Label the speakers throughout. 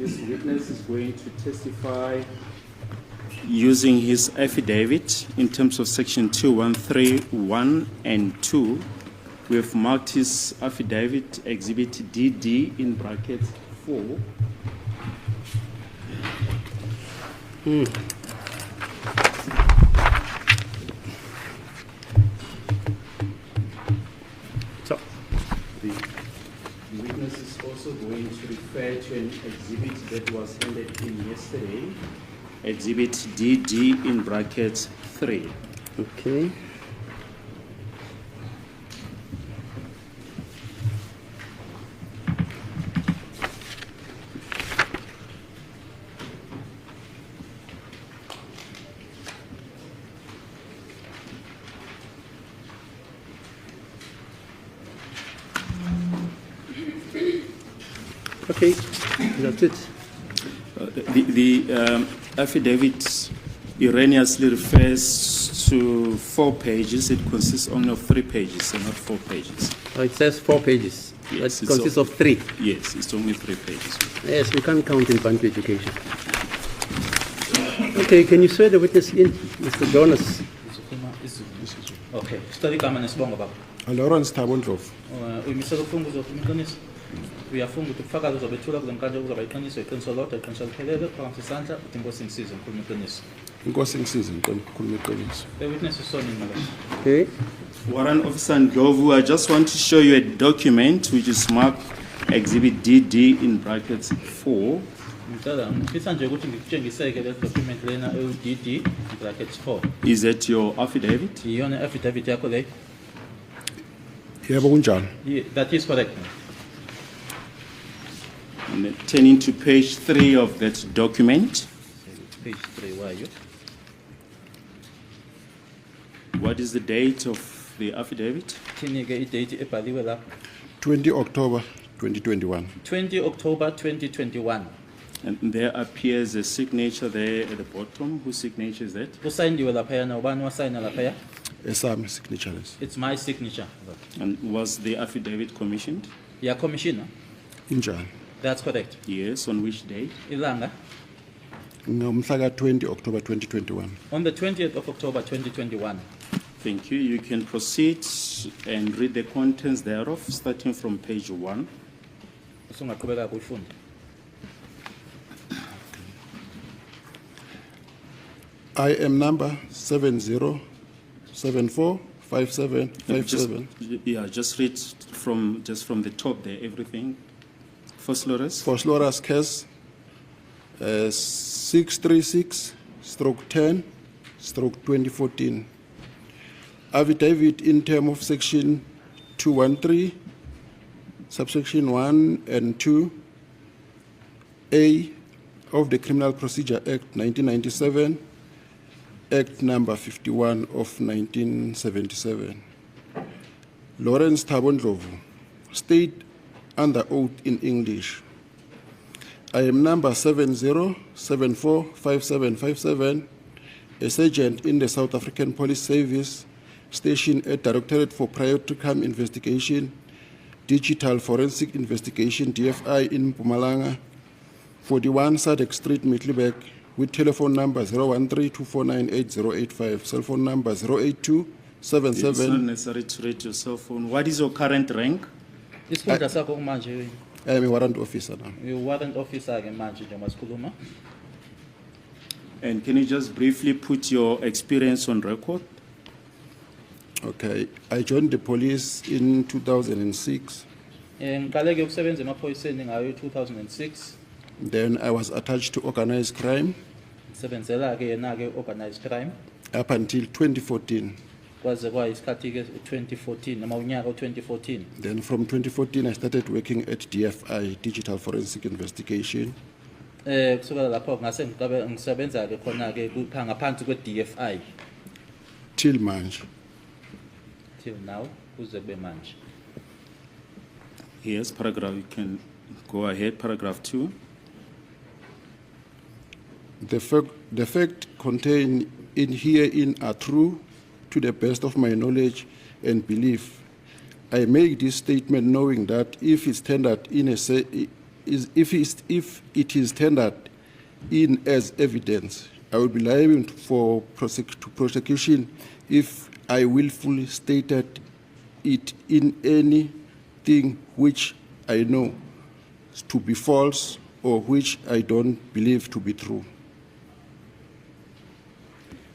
Speaker 1: This witness is going to testify using his affidavit in terms of section 2131 and 2. We have marked his affidavit exhibit DD in brackets 4.
Speaker 2: So,
Speaker 1: The witness is also going to refer to an exhibit that was handed in yesterday, exhibit DD in brackets 3.
Speaker 2: okay. Okay, that's it.
Speaker 1: The affidavit erroneously refers to 4 pages. It consists only of 3 pages and not 4 pages.
Speaker 2: Oh, it says 4 pages.
Speaker 1: Yes,
Speaker 2: It
Speaker 1: it's
Speaker 2: consists of 3.
Speaker 1: Yes, it's only 3 pages.
Speaker 2: Yes, we can't count in Bantu education. Okay, can you swear the witness in, Mr. Jonas?
Speaker 3: Okay, study kama nesibonga baba.
Speaker 4: Lawrence Tabondlovu.
Speaker 3: Uyimisela ukufunga uzophuma iqiniso. Uyafunga ukuthi ubufakazi uzobethula kule nkantolo kuzoba iqiniso iqiniso lodwa iqiniso liphelele phakamisa isandla uthi inkosi ingisize ngikhuluma iqiniso.
Speaker 4: Inkosi ingisize ngikhuluma iqiniso.
Speaker 3: The witness is sworn in, madam.
Speaker 2: Okay.
Speaker 1: Warrant Officer Ndlovu, I just want to show you a document which is marked exhibit DD in brackets 4.
Speaker 3: Ngicela ngifisa nje ukuthi ngikutshengiseke le document lena eUDD brackets 4.
Speaker 1: Is that your affidavit?
Speaker 3: Iyona affidavit yakho le?
Speaker 4: Yebo kunjani?
Speaker 3: That is correct.
Speaker 1: And then turning to page 3 of that document.
Speaker 3: Page 3 wayo.
Speaker 1: What is the date of the affidavit?
Speaker 3: Thini ke idate ebhaliwe lapha?
Speaker 4: 20 October 2021.
Speaker 3: 20 October 2021.
Speaker 1: And there appears a signature there at the bottom. Whose signature is that?
Speaker 3: Usayiniwe lapha yana ubani wasayina lapha ya?
Speaker 4: Esami signature lesi.
Speaker 3: It's my signature.
Speaker 1: And was the affidavit commissioned?
Speaker 3: Ya commissioner.
Speaker 4: Injani?
Speaker 3: That's correct.
Speaker 1: Yes, on which date?
Speaker 3: Ilanga
Speaker 4: Ngomhla ka 20 October 2021.
Speaker 3: on the 20th of October 2021.
Speaker 1: Thank you. You can proceed and read the contents thereof, starting from page 1.
Speaker 3: Usungaqhubeka kuyifunda.
Speaker 4: I am number 70745757.
Speaker 1: Just read from the top there, everything. First Loris.
Speaker 4: For Slora's case 636/10/2014. Affidavit in term of section 213 subsection 1 and 2A of the Criminal Procedure Act 1997, Act number 51 of 1977. Lawrence Tabondlovu, state under oath in English. I am number 70745757, a sergeant in the South African Police Service, stationed at Directorate for Priority Crime Investigation, Digital Forensic Investigation, DFI in Mpumalanga, 41 Sadek Street, Middelburg, with telephone number 013-249-8085, cell phone number 08277.
Speaker 1: It's not necessary to read your cell phone. What is your current rank?
Speaker 3: Isikhundla sakho manje
Speaker 4: I am a warrant officer now.
Speaker 3: uyi-warrant officer ke manje njengoba sikhuluma.
Speaker 1: And can you just briefly put your experience on record?
Speaker 4: Okay, I joined the police in 2006.
Speaker 3: Ngiqale ke ukusebenza emaphoyiseni ngayo 2006.
Speaker 4: Then I was attached to organized crime
Speaker 3: Sebenzela ke yena ke organized crime.
Speaker 4: up until 2014.
Speaker 3: Kwaze kwayisikhathi ke 2014 noma unyaka 2014.
Speaker 4: Then from 2014, I started working at DFI, Digital Forensic Investigation.
Speaker 3: Kusukela lapho ngase ngisebenza ke khona ke ngaphansi kwe-DFI
Speaker 4: Till manje.
Speaker 3: till now kuze kube manje.
Speaker 1: Yes, paragraph, you can go ahead, paragraph 2.
Speaker 4: The fact contained in herein are true to the best of my knowledge and belief. I make this statement knowing that if it's tendered in if it is tendered in as evidence, I will be liable for prosecution if I willfully stated it in anything which I know to be false or which I don't believe to be true.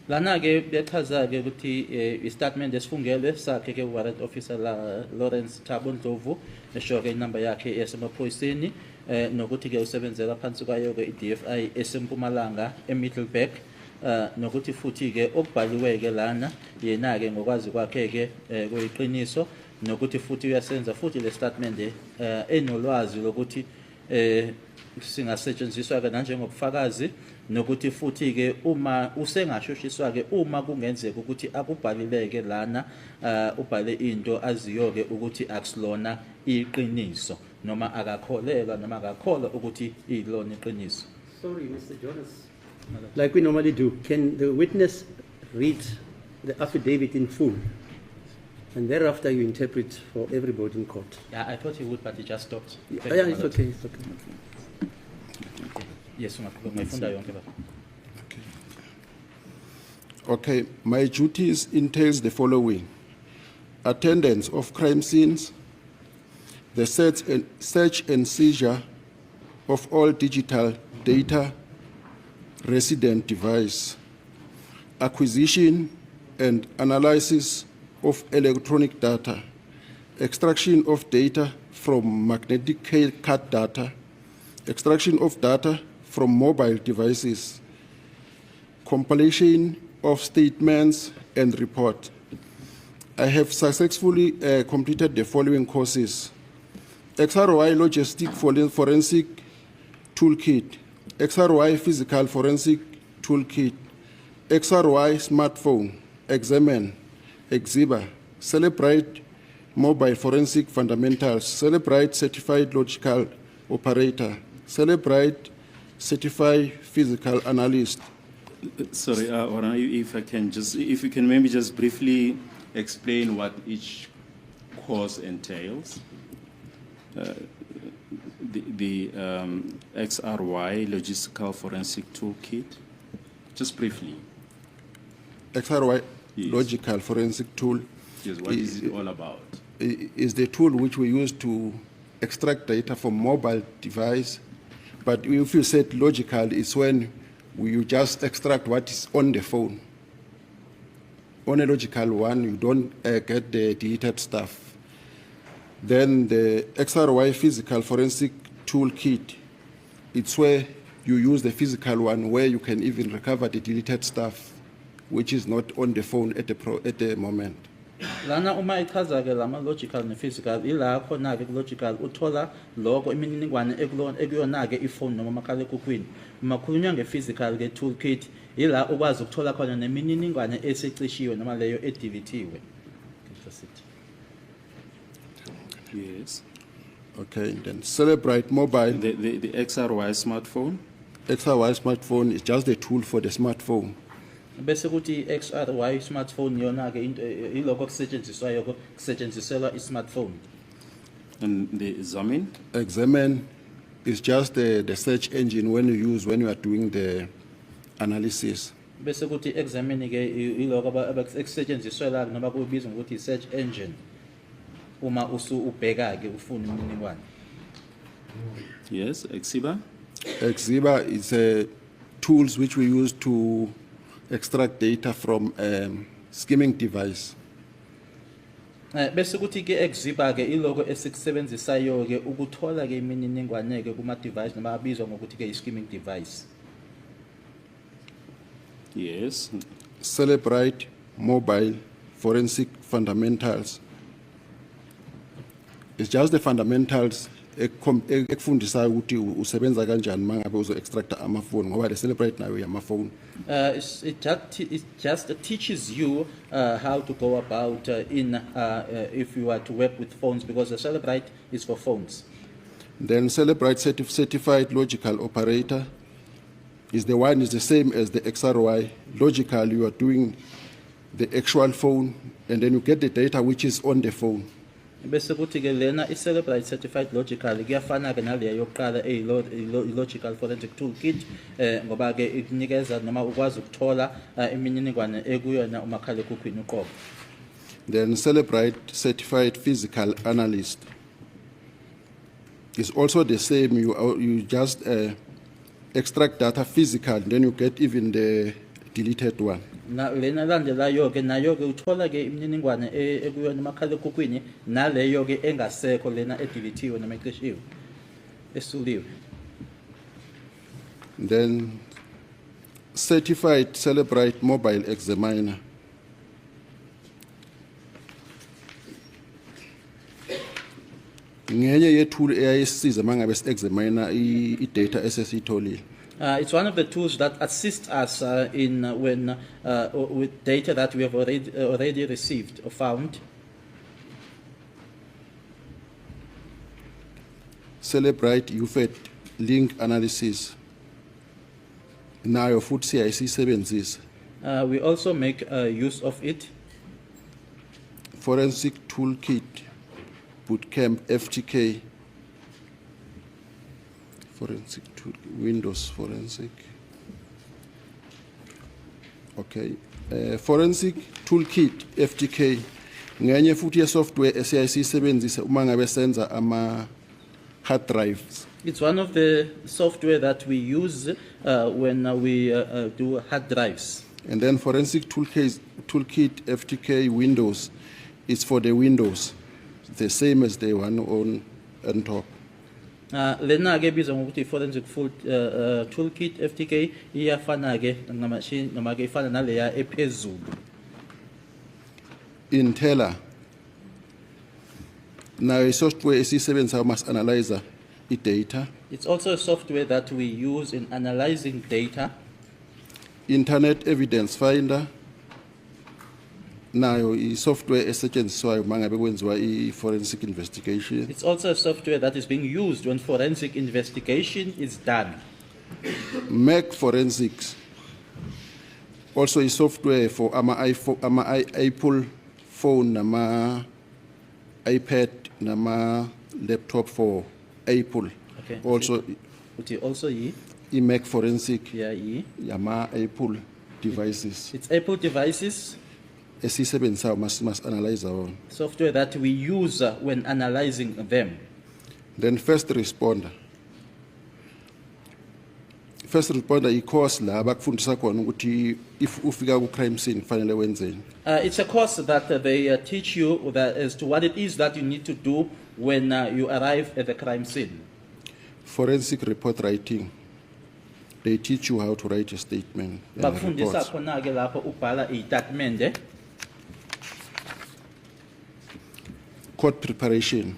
Speaker 3: Lana ke bechaza ke ukuthi istatement esifungele sakhe ke warrant officer la Lawrence Thabo Ndlovu esho ke inamba yakhe esemaphoyiseni nokuthi ke usebenzela phansi kwayo ke iDFI esempumalanga eMiddelburg nokuthi futhi ke okubhaliwe ke lana yena ke ngokwazi kwakhe ke kuyiqiniso nokuthi futhi uyasenza futhi le statement enolwazi lokuthi singasetshenziswa ke njengobufakazi nokuthi futhi ke uma usengashoshiswa ke uma kungenzeka ukuthi akubhalileke lana ubhale into aziyo ke ukuthi akusilona iqiniso noma akakholelwa noma akakholwa ukuthi ilona iqiniso.
Speaker 2: Sorry, Mr. Jonas. Like we normally do, can the witness read the affidavit in full? And thereafter you interpret for everybody in court.
Speaker 3: Yeah, I thought he would, but he just stopped.
Speaker 2: Yeah, it's okay, it's okay.
Speaker 3: Yes, ungayifunda yonke baba.
Speaker 4: Okay, my duties entails the following: attendance of crime scenes, the search and seizure of all digital data, resident device, acquisition and analysis of electronic data, extraction of data from magnetic card data, extraction of data from mobile devices, compilation of statements and report. I have successfully completed the following courses: XRY Logistic Forensic Toolkit, XRY Physical Forensic Toolkit, XRY Smartphone, Examine, Exhiba, Celebrate Mobile Forensic Fundamentals, Celebrate Certified Logical Operator, Celebrate Certified Physical Analyst.
Speaker 1: Sorry, Ora, if you can maybe just briefly explain what each course entails. The XRY Logistical Forensic Toolkit, just briefly.
Speaker 4: XRY
Speaker 1: Yes.
Speaker 4: Logical Forensic Tool
Speaker 1: Yes, what is it all about?
Speaker 4: is the tool which we use to extract data from mobile device. But if you said logical, it's when you just extract what is on the phone. On a logical one, you don't get the deleted stuff. Then the XRY Physical Forensic Toolkit, it's where you use the physical one where you can even recover the deleted stuff, which is not on the phone at the moment.
Speaker 3: Lana uma ichaza ke lama logical ne physical ila khona ke logical uthola lokho imininingwane ekuyona ke ifone noma makhala ekhukhwini. Uma khulunywa nge physical ke toolkit ila ukwazi ukuthola khona nemininingwane esecishiwe noma leyo edivithiwe.
Speaker 1: Yes.
Speaker 4: Okay, then Celebrate Mobile.
Speaker 1: The XRY smartphone.
Speaker 4: XRY smartphone is just the tool for the smartphone.
Speaker 3: Bese kuthi XRY smartphone yona ke into ilokho kusetshenziswayo kusetshenziswa ismartphone.
Speaker 1: And the Examine.
Speaker 4: Examine is just the search engine when you are doing the analysis.
Speaker 3: Bese kuthi examine ke ilokho abakusetshenziswa la noma kubizwa ngokuthi search engine. Uma ubheka ke ufuna imininingwane.
Speaker 1: Yes, Exhiba.
Speaker 4: Exhiba is tools which we use to extract data from skimming device.
Speaker 3: Bese kuthi ke exhiba ke iloko esikusebenzisayo ke ukuthola ke imininingwane ke kuma device noma abizwa ngokuthi ke skimming device.
Speaker 1: Yes.
Speaker 4: Celebrate Mobile Forensic Fundamentals. It's just the fundamentals ekufundisayo ukuthi usebenza kanjani mangabe uzo extract amafoni ngoba le Celebrate nayo yamafoni.
Speaker 3: It just teaches you how to go about if you are to work with phones, because the Celebrate is for phones.
Speaker 4: Then Celebrate Certified Logical Operator is the same as the XRY. Logical, you are doing the actual phone and then you get the data which is on the phone.
Speaker 3: bese kuthi ke lena i-Celebrite Certified Logical kuyafana ke naleya yokuqala logical forensic toolkit ngoba ke ikunikeza noma ukwazi ukuthola imininingwane ekuyona umakhalekhukhwini uqobo.
Speaker 4: Then Celebrite Certified Physical Analyst is also the same. You just extract data physical, then you get even the deleted one.
Speaker 3: Na lena landelayo ke nayo ke uthola ke imininingwane ekuyona umakhalekhukhwini naleyo ke engasekho lena edilithiwe noma ecishiwe esuliwe.
Speaker 4: Then Certified Celebrite Mobile Examiner. Ngenye yetool eyayisiza mangabe examiner i-data esesiyitholile.
Speaker 3: It's one of the tools that assist us in when with data that we have already received or found.
Speaker 4: Celebrite UFED link analysis. Nayo futhi siyayisebenzisa.
Speaker 3: We also make use of it.
Speaker 4: Forensic Toolkit Bootcamp FTK. Forensic tool, Windows Forensic. Okay. Forensic Toolkit FTK. Ngenye futhi ye software esiyayisebenzisa uma ngabe senza ama hard drives.
Speaker 3: It's one of the software that we use when we do hard drives.
Speaker 4: And then Forensic Toolkit FTK Windows is for the Windows, the same as the one on top.
Speaker 3: Lena ke bizwa ngokuthi forensic toolkit FTK iyafana ke ngamashini noma ke ifana naleya ephezulu.
Speaker 4: Inteller. Now a software esiyisebenzisa must analyze data.
Speaker 3: It's also a software that we use in analyzing data.
Speaker 4: Internet Evidence Finder. Nayo i-software esetshenziswayo mangabe kwenziwa i-forensic investigation.
Speaker 3: It's also a software that is being used when forensic investigation is done.
Speaker 4: Mac Forensics. Also a software for Apple phone, nama iPad, nama laptop for Apple.
Speaker 3: Okay.
Speaker 4: Also,
Speaker 3: Also
Speaker 4: Mac Forensic.
Speaker 3: Yeah,
Speaker 4: Yama Apple devices.
Speaker 3: It's Apple devices.
Speaker 4: Must analyze our own.
Speaker 3: Software that we use when analyzing them.
Speaker 4: Then first responder. First responder i-course la bakufundisa khona ukuthi if ufika ku crime scene kufanele wenzeni.
Speaker 3: It's a course that they teach you that as to what it is that you need to do when you arrive at the crime scene.
Speaker 4: Forensic report writing. They teach you how to write a statement.
Speaker 3: Bakufundisa khona ke lapho ubhala istatement.
Speaker 4: Court preparation.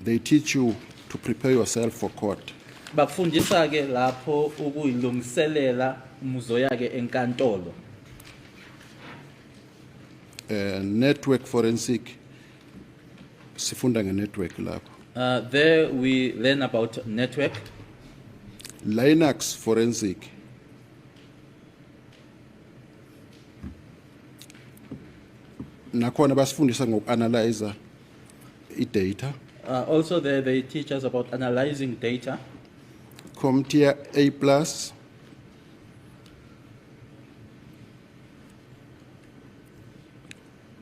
Speaker 4: They teach you to prepare yourself for court.
Speaker 3: Bakufundisa ke lapho ukuyilungiselela umuzo yake enkantolo.
Speaker 4: Network forensic. Sifunda nge-network lapho.
Speaker 3: There we learn about network.
Speaker 4: Linux forensic. Nakhona basifundisa ngoku-analyze i-data.
Speaker 3: Also there they teach us about analyzing data.
Speaker 4: CompTIA A+,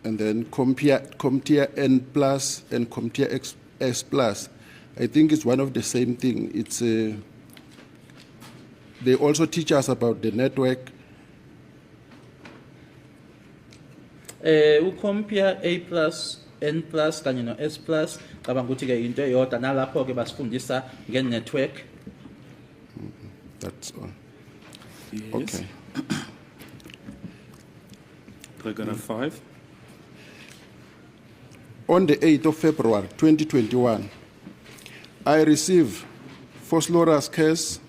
Speaker 4: and then CompTIA N+, and CompTIA S+. I think it's one of the same thing. It's they also teach us about the network.
Speaker 3: Ukompia A+, N+, kanye no S+, cabanga ukuthi ke into eyodwa nalapho ke basifundisa nge-network.
Speaker 4: That's all.
Speaker 1: Yes.
Speaker 4: Okay.
Speaker 1: Paragraph 5.
Speaker 4: On the 8th of February 2021, I received Foslorus case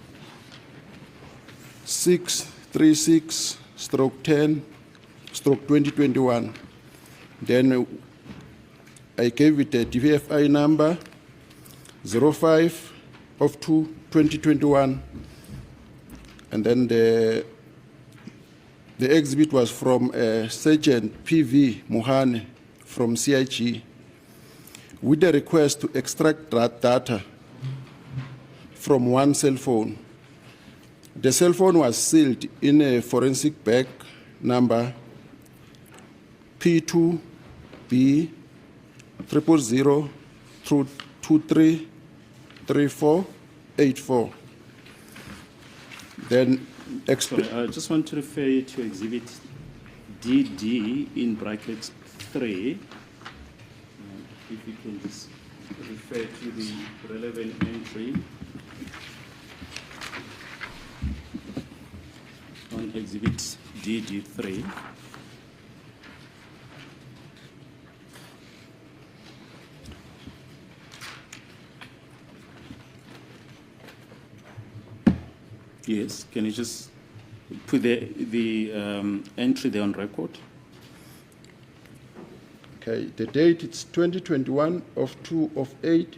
Speaker 4: 636/10/2021. Then I gave it a DVFI number 05/2/2021. And then the exhibit was from Sergeant PV Muhane from CIG with a request to extract that data from one cell phone. The cell phone was sealed in a forensic bag number P2B 000 through 233484. Then
Speaker 1: Sorry, I just want to refer you to exhibit DD in brackets 3. If you can just refer to the relevant entry on exhibit DD3. Yes, can you just put the entry there on record?
Speaker 4: Okay, the date it's 2021 of 2 of 8.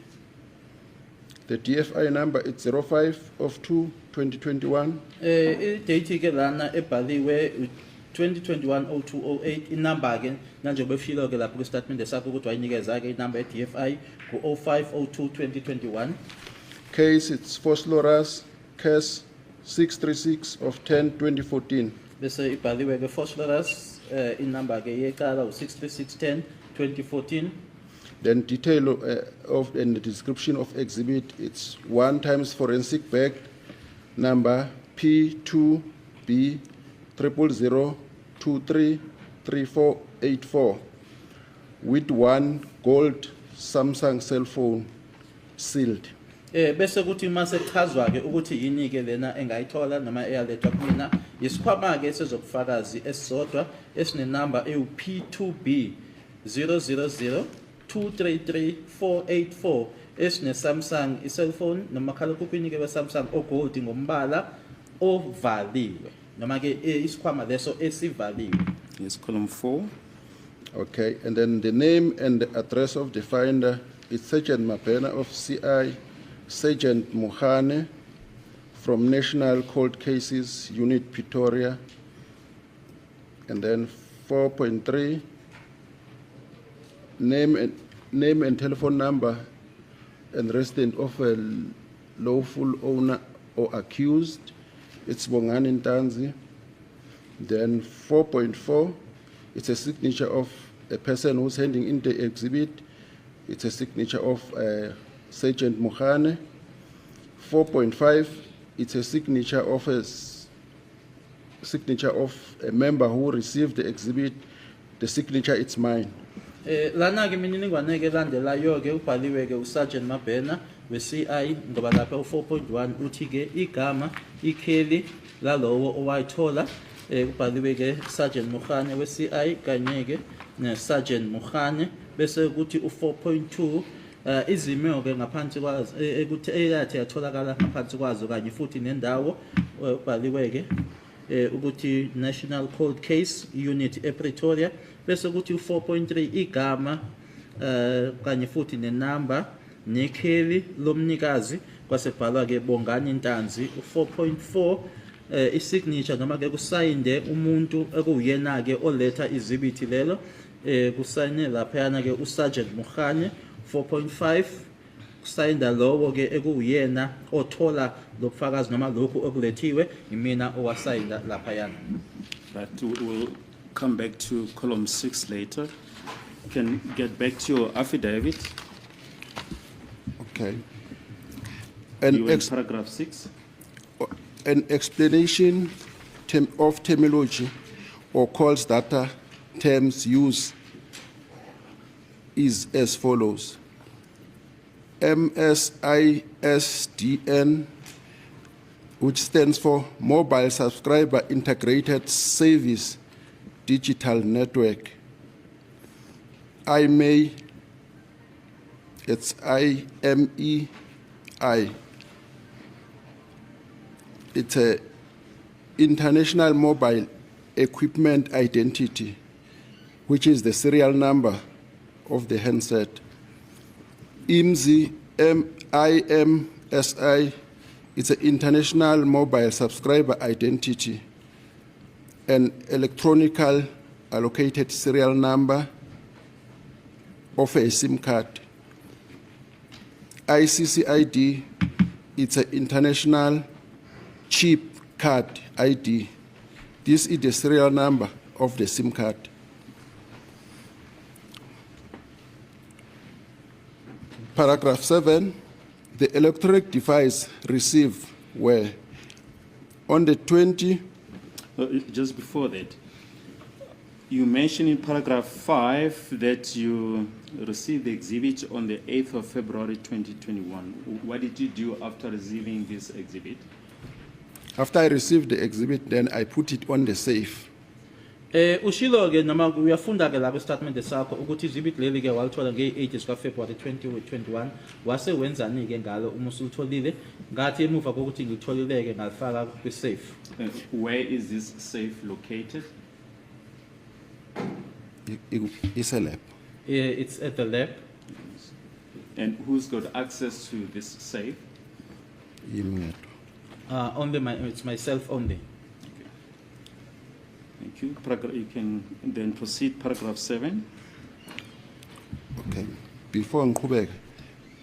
Speaker 4: The DFI number it's 05 of 2 2021.
Speaker 3: Date ke lana ebhaliwe 2021-0208 inamba again njengoba efilo ke lapho kwistatement sakho ukuthi wayinikeza ke inamba ye-DFI ku-05-02-2021.
Speaker 4: Case it's Phosphorus case 636 of 10 2014.
Speaker 3: Bese ibhaliwe ke phosphorus inamba ke yeqala u-63610 2014.
Speaker 4: Then detail of and the description of exhibit it's 1 times forensic bag number P2B 000233484 with 1 gold Samsung cell phone sealed.
Speaker 3: Bese kuthi mase chazwa ke ukuthi yini ke lena engayithola noma eyalethwa kumina isikhwama ke sezobufakazi esisodwa esinenamba ewu-P2B 000233484 esine Samsung i-cellphone noma makhalekhukhwini ke we-Samsung ogold ngombala ovaliwe noma ke isikhwama leso esivaliwe.
Speaker 1: Yes, column 4.
Speaker 4: Okay, and then the name and the address of the finder is Sergeant Mabena of CI, Sergeant Muhane from National Cold Cases Unit Pretoria, and then 4.3 name and telephone number and resident of a lawful owner or accused, it's Bongani Ntanzi. Then 4.4, it's a signature of a person who's handing in the exhibit. It's a signature of Sergeant Muhane. 4.5, it's a signature of a member who received the exhibit. The signature, it's mine.
Speaker 3: Lana ke mininingwane ke landelayo ke ubhaliwe ke uSergeant Mabena we-CI ngoba lapha u-4.1 uthi ke igama ikheli lalowo owayithola ubhaliwe ke Sergeant Muhane we-CI kanye ke ne-Sergeant Muhane bese kuthi u-4.2 izimo ke ngaphansi kwazo ukuthi eyathi yatholakala ngaphansi kwazo kanye futhi nendawo ubhaliwe ke ukuthi National Cold Case Unit ePretoria bese kuthi u-4.3 igama kanye futhi nenamba nekheli lomnikazi kwasebhalwa ke Bongani Ntanzi. U-4.4 isignature noma ke kusayinde umuntu ekuyena ke oletha izibithi lelo kusayine laphayana ke uSergeant Muhane. 4.5 kusayinda lowo ke ekuyena othola lobufakazi noma lokhu okulethiwe imina owasayinda laphayana.
Speaker 1: But we'll come back to column 6 later. Can get back to your affidavit.
Speaker 4: Okay.
Speaker 1: You in paragraph 6.
Speaker 4: An explanation of terminology or calls data terms used is as follows. MSISDN, which stands for Mobile Subscriber Integrated Service Digital Network. IMEI, it's IMEI. It's a International Mobile Equipment Identity, which is the serial number of the handset. IMSI, IMSI, it's an International Mobile Subscriber Identity, an electronical allocated serial number, of a SIM card. ICCID, it's an international chip card ID. This is the serial number of the SIM card. Paragraph 7, the electronic device received were on the 20.
Speaker 1: Just before that, you mentioned in paragraph 5 that you received the exhibit on the 8th of February 2021. What did you do after receiving this exhibit?
Speaker 4: After I received the exhibit, then I put it on the safe.
Speaker 3: Ushilo ke noma uyafunda ke la ku statement sakho ukuthi izibit leli ke walithola nge-8 zika February 2021 wase wenzani ke ngalo uma usulitholile ngathi emuva kokuthi ngilitholile ke ngalifaka kwi safe.
Speaker 1: Where is this safe located?
Speaker 4: It's a lab.
Speaker 3: It's at the lab.
Speaker 1: And who's got access to this safe?
Speaker 3: Only it's myself only.
Speaker 1: Thank you. You can then proceed. Paragraph 7.
Speaker 4: Okay. Before ngiqhubeka,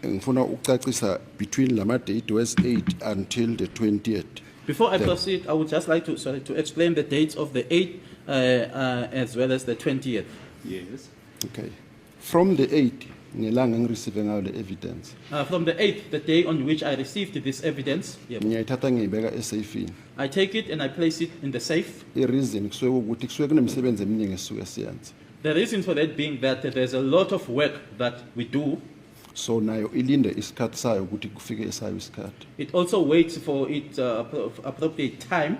Speaker 4: ngifuna ukucacisa between lama date was 8 until the 20th.
Speaker 3: Before I proceed, I would just like to explain the dates of the 8th as well as the 20th.
Speaker 1: Yes.
Speaker 4: Okay. From the 8th, ngelanga ngireceive ngayo the evidence.
Speaker 3: From the 8th, the day on which I received this evidence,
Speaker 4: Ngiyayithatha ngiyibeka esafini.
Speaker 3: I take it and I place it in the safe.
Speaker 4: I-reason kusuke ukuthi kusuke kunemsebenzi eminingi esisuke siyenza.
Speaker 3: The reason for that being that there's a lot of work that we do.
Speaker 4: So nayo ilinde isikhathi sayo ukuthi kufike esayo isikhathi.
Speaker 3: It also waits for its appropriate time.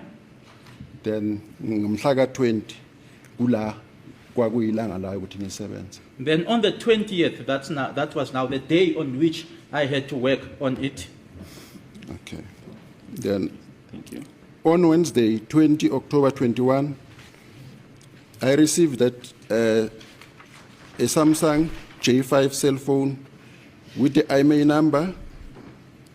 Speaker 4: Then ngomhla ka-20 kula kwakuyilanga layo ukuthi ngisebenze.
Speaker 3: Then on the 20th, that was now the day on which I had to work on it.
Speaker 4: Okay. Then
Speaker 1: Thank you.
Speaker 4: on Wednesday, 20 October 21, I received that a Samsung J5 cell phone with the IMEI number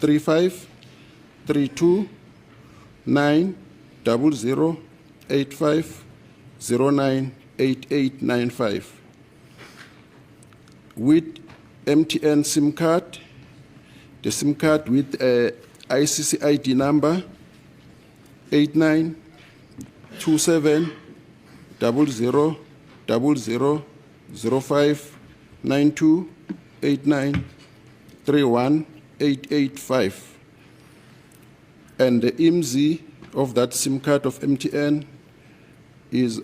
Speaker 4: 3532900850988895 with MTN SIM card, the SIM card with ICCID number 892700059289318885, and the IMSI of that SIM card of MTN is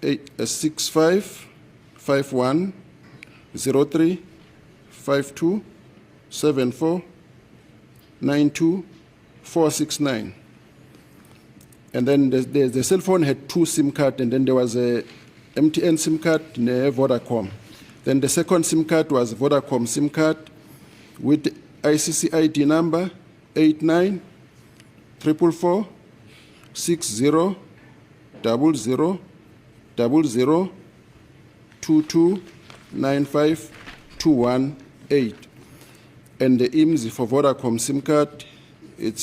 Speaker 4: 6551035274924469. And then the cell phone had two SIM cards, and then there was a MTN SIM card and a Vodacom. Then the second SIM card was Vodacom SIM card with ICCID number 894460000022952118. And the IMSI for Vodacom SIM card, it's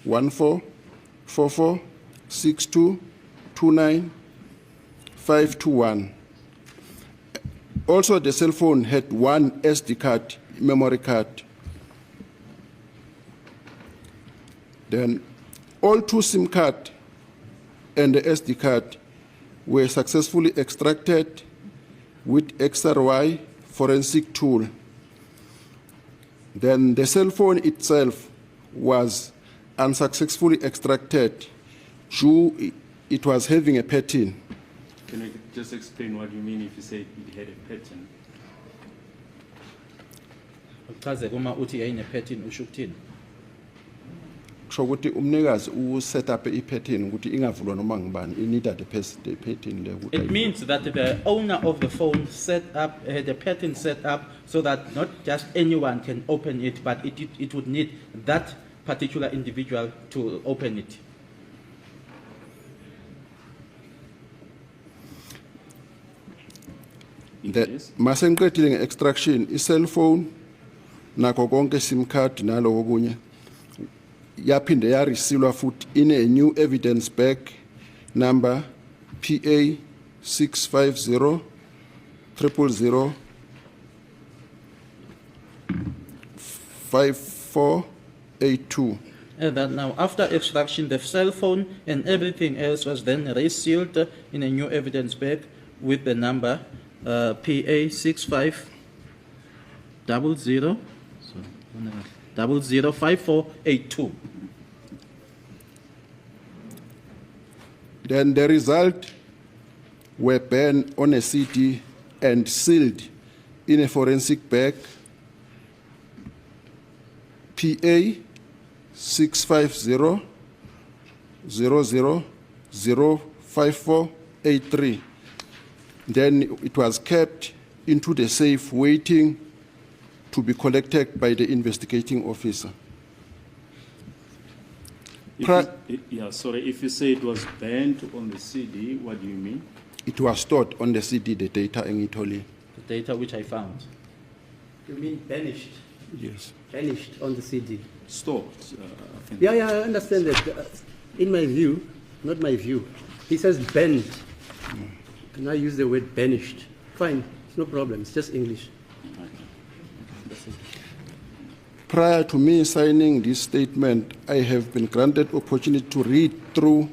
Speaker 4: 65501444622951. Also, the cell phone had one SD card, memory card. Then all two SIM card and the SD card were successfully extracted with XRY forensic tool. Then the cell phone itself was unsuccessfully extracted due it was having a pattern.
Speaker 1: Can you just explain what you mean if you say it had a pattern?
Speaker 3: Uchaze uma uthi yayine pattern usho ukuthini?
Speaker 4: Kusho ukuthi umnikazi set up i-pattern ukuthi ingavulwa noma ngubani, it needed the pattern le.
Speaker 3: It means that the owner of the phone had a pattern set up so that not just anyone can open it, but it would need that particular individual to open it.
Speaker 4: Mase ngiqedile nge-extraction, i-cell phone nakho konke SIM card nalo okunye yaphinde yaresealwa futhi in a new evidence bag number PA 650 000 5482.
Speaker 3: And that now, after extraction, the cell phone and everything else was then resealed in a new evidence bag with the number PA 6500 005482.
Speaker 4: Then the result were burned on a CD and sealed in a forensic bag. PA 650 005483. Then it was kept into the safe waiting to be collected by the investigating officer.
Speaker 1: If you say it was banned on the CD, what do you mean?
Speaker 4: It was stored on the CD, the data engitoli.
Speaker 3: The data which I found.
Speaker 2: You mean banished?
Speaker 4: Yes.
Speaker 2: Banished on the CD.
Speaker 1: Stored.
Speaker 2: Yeah, I understand that. In my view, not my view, he says banned. And I use the word banished. Fine, it's no problem, it's just English.
Speaker 4: Prior to me signing this statement, I have been granted opportunity to read through,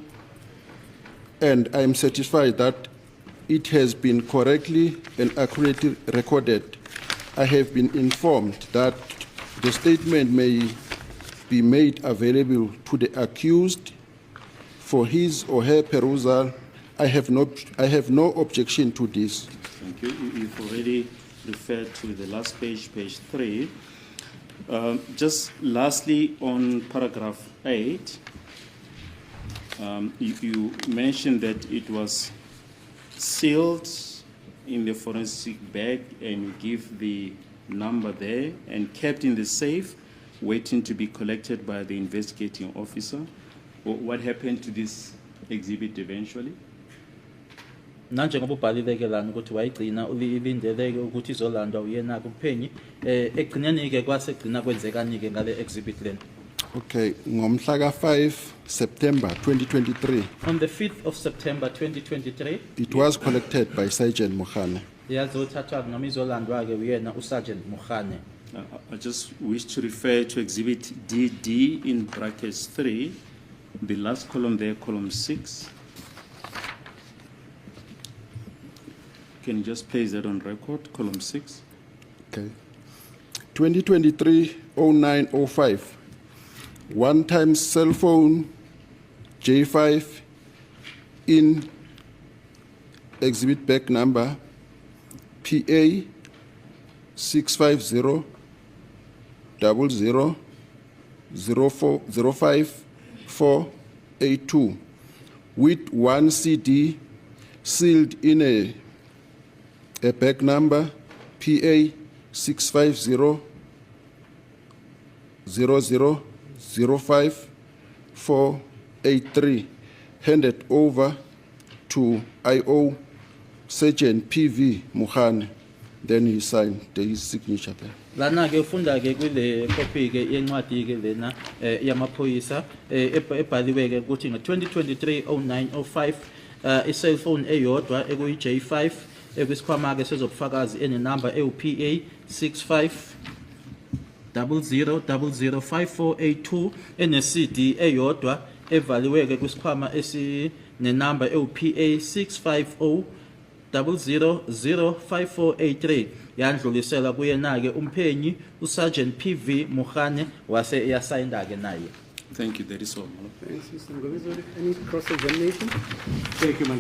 Speaker 4: and I am satisfied that it has been correctly and accurately recorded. I have been informed that the statement may be made available to the accused for his or her perusal. I have no objection to this.
Speaker 1: Thank you. You've already referred to the last page, page 3. Just lastly, on paragraph 8, you mentioned that it was sealed in the forensic bag and you give the number there and kept in the safe, waiting to be collected by the investigating officer. What happened to this exhibit eventually?
Speaker 3: Nanjengoba ubhalile-ke lana ukuthi wayigcina ulindeleke ukuthi izolandwa uyena kumphenyi ekugcineni-ke kwasegcina kwenzekani-ke ngale exhibit lena.
Speaker 4: Okay, ngomhla ka-5 September 2023.
Speaker 3: On the 5th of September 2023,
Speaker 4: It was collected by Sergeant Mokhane.
Speaker 3: yazothathwa noma izolandwa-ke uyena uSergeant Mokhane.
Speaker 1: I just wish to refer to exhibit DD in brackets 3, the last column there, column 6. Can you just place that on record, column 6?
Speaker 4: Okay. 2023-09-05. One-time cell phone J5 in exhibit bag number PA 650 00 05482 with one CD sealed in a bag number PA 650 00 05483, handed over to IO Sergeant PV Mokhane. Then he signed his signature there.
Speaker 3: Lana-ke ufunda-ke kule copy-ke yencwadi-ke lena yamaphoyisa ebhaliwe-ke ukuthi ngo-2023-09-05 i-cellphone eyodwa ekuyi-J5 ekwisikhwama-ke sezobufakazi enenamba ewu-PA 6500005482 ene-CD eyodwa evaliwe-ke kwisikhwama esinenamba ewu-PA 6500005483 yandlulisela kuyena-ke umphenyi uSergeant PV Mokhane wase yasayinda-ke naye.
Speaker 1: Thank you, that is all.
Speaker 2: Thanks, Mr. Ngobizoli. Any cross-examination?
Speaker 1: Thank you,